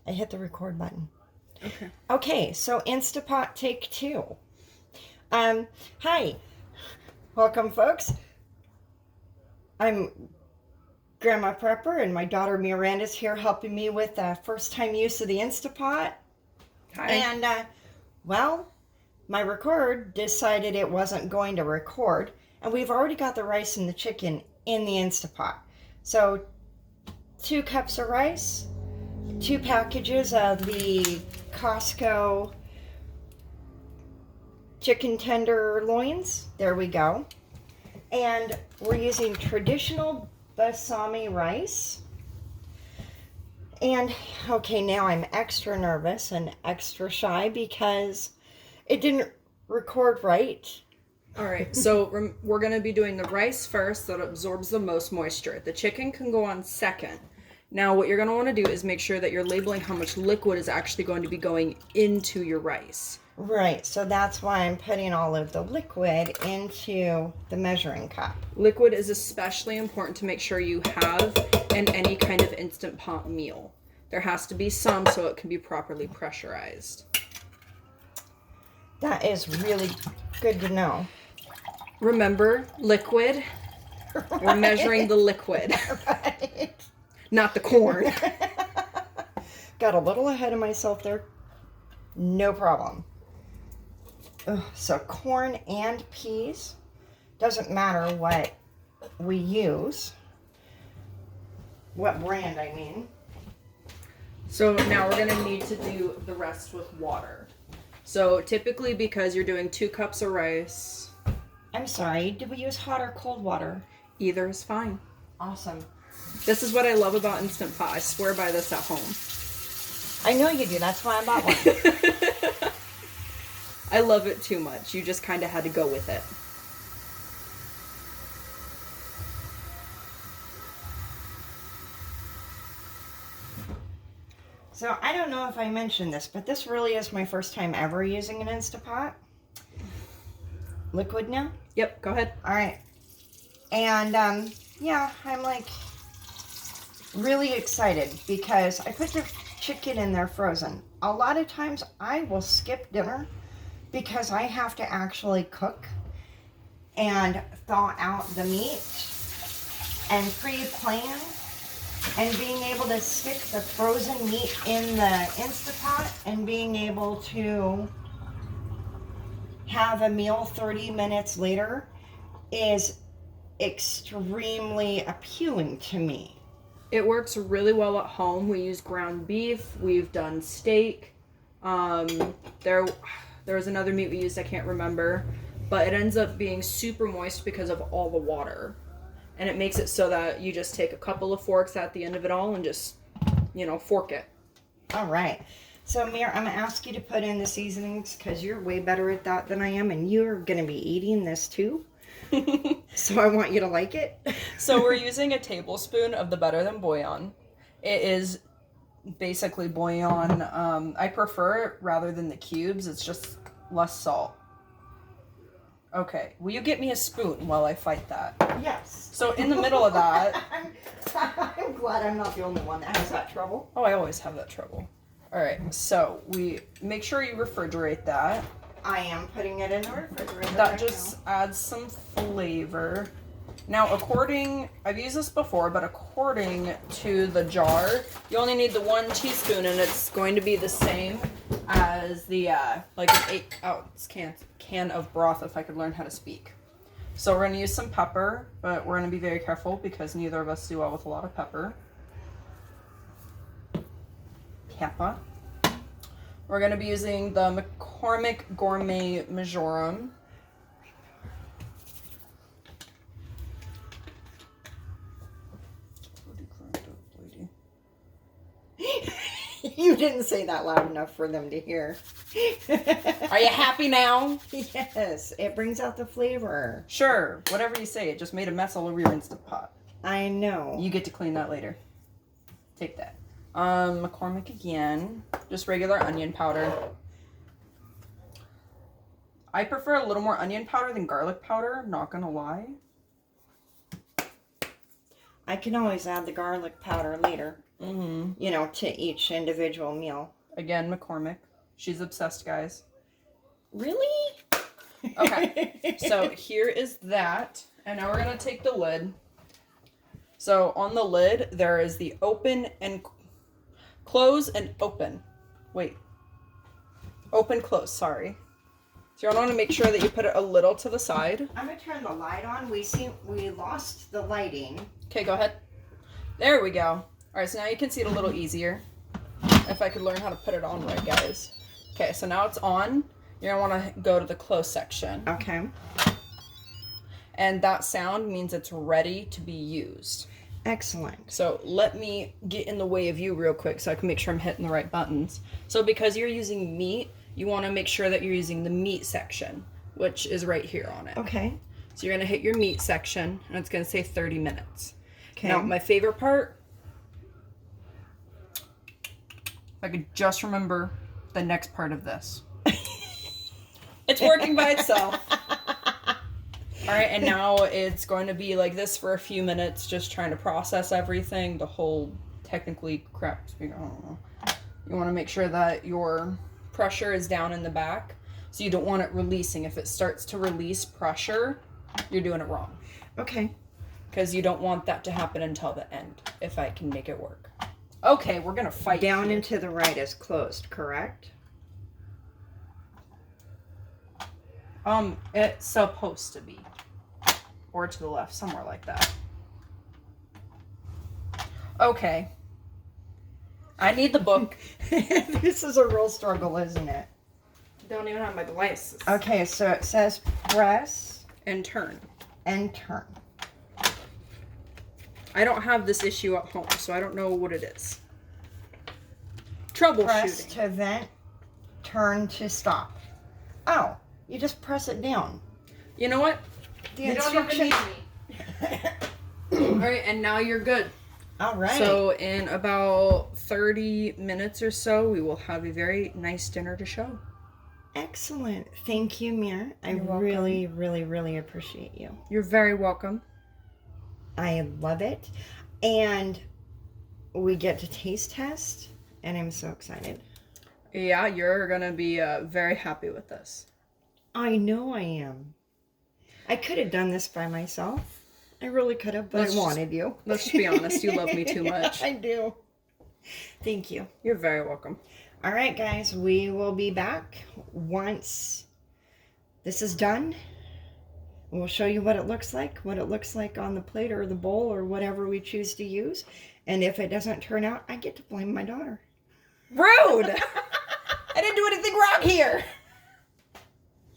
I hit the record button. Okay. Okay, so Instapot take 2. Hi. Welcome, folks. I'm Grandma Prepper, and my daughter Miranda's here helping me with first time use of the Instapot. Hi. And, well, my record decided it wasn't going to record, and we've already got the rice and the chicken in the Instapot. So, 2 cups of rice, 2 packages of the Costco chicken tenderloins. There we go. And we're using traditional basmati rice. And okay, now I'm extra nervous and extra shy because it didn't record right. All right. So we're going to be doing the rice first that absorbs the most moisture. The chicken can go on second. Now what you're going to want to do is make sure that you're labeling how much liquid is actually going to be going into your rice. Right, so that's why I'm putting all of the liquid into the measuring cup. Liquid is especially important to make sure you have in any kind of Instant Pot meal. There has to be some so it can be properly pressurized. That is really good to know. Remember, liquid. Right. We're measuring the liquid, Right. not the corn. Got a little ahead of myself there. No problem. Ugh, so corn and peas. Doesn't matter what we use. What brand, I mean. So now we're going to need to do the rest with water. So typically, because you're doing 2 cups of rice, I'm sorry, did we use hot or cold water? either is fine. Awesome. This is what I love about Instant Pot. I swear by this at home. I know you do, that's why I bought one. I love it too much. You just kind of had to go with it. So I don't know if I mentioned this, but this really is my first time ever using an Instapot. Liquid now? Yep, go ahead. All right. And yeah, I'm like really excited because I put the chicken in there frozen. A lot of times I will skip dinner because I have to actually cook and thaw out the meat and pre-plan. And being able to stick the frozen meat in the Instapot and being able to have a meal 30 minutes later is extremely appealing to me. It works really well at home. We use ground beef. We've done steak. There was another meat we used, I can't remember. But it ends up being super moist because of all the water. And it makes it so that you just take a couple of forks at the end of it all and just, fork it. All right. So, Mir, I'm going to ask you to put in the seasonings because you're way better at that than I am, and you're going to be eating this too. So I want you to like it. So we're using a tablespoon of the Better Than Bouillon. It is basically bouillon. I prefer it rather than the cubes. It's just less salt. Okay, will you get me a spoon while I fight that? Yes. So in the middle of that... I'm glad I'm not the only one that has that trouble. Oh, I always have that trouble. All right, so we make sure you refrigerate that. I am putting it in the refrigerator. That right just now. adds some flavor. Now, I've used this before, but according to the jar, you only need the 1 teaspoon, and it's going to be the same as the, like an 8-ounce can of broth, if I could learn how to speak. So we're going to use some pepper, but we're going to be very careful because neither of us do well with a lot of pepper. Pepper. We're going to be using the McCormick Gourmet Marjoram. You didn't say that loud enough for them to hear. Are you happy now? Yes, it brings out the flavor. Sure, whatever you say. It just made a mess all over your Instant Pot. I know. You get to clean that later. Take that. McCormick again. Just regular onion powder. I prefer a little more onion powder than garlic powder, not gonna lie. I can always add the garlic powder later. you know, to each individual meal. Again, McCormick. She's obsessed, guys. Really? Okay, so here is that. And now we're going to take the lid. So on the lid, there is the open and close and open. Wait. Open, close, sorry. So you want to make sure that you put it a little to the side. I'm going to turn the light on. We lost the lighting. Okay, go ahead. There we go. All right, so now you can see it a little easier. If I could learn how to put it on right, guys. Okay, so now it's on. You're going to want to go to the close section. Okay. And that sound means it's ready to be used. Excellent. So let me get in the way of you real quick so I can make sure I'm hitting the right buttons. So because you're using meat, you want to make sure that you're using the meat section, which is right here on it. Okay. So you're going to hit your meat section, and it's going to say 30 minutes. Okay. Now, my favorite part, if I could just remember the next part of this. It's working by itself. All right, and now it's going to be like this for a few minutes, just trying to process everything, the whole technically correct. I don't know. You want to make sure that your pressure is down in the back, so you don't want it releasing. If it starts to release pressure, you're doing it wrong. Okay. Because you don't want that to happen until the end, if I can make it work. Okay, we're going to fight Down here. and to the right is closed, correct? It's supposed to be. Or to the left, somewhere like that. Okay. I need the book. This is a real struggle, isn't it? Don't even have my glasses. Okay, so it says press And turn. and turn. I don't have this issue at home, so I don't know what it is. Troubleshooting. Press to vent, turn to stop. Oh, you just press it down. You know what? The You don't even need me. Alright, and now you're good. All right. So in about 30 minutes or so, we will have a very nice dinner to show. Excellent. Thank you, Mir. I You're welcome. really, really, really appreciate you. You're very welcome. I love it. And we get to taste test, and I'm so excited. Yeah, you're going to be very happy with this. I know I am. I could have done this by myself. I really could have, but I wanted you. Let's just be honest. You love me too much. I do. Thank you. You're very welcome. All right, guys. We will be back once this is done. We'll show you what it looks like on the plate or the bowl or whatever we choose to use. And if it doesn't turn out, I get to blame my daughter. Rude! I didn't do anything wrong here.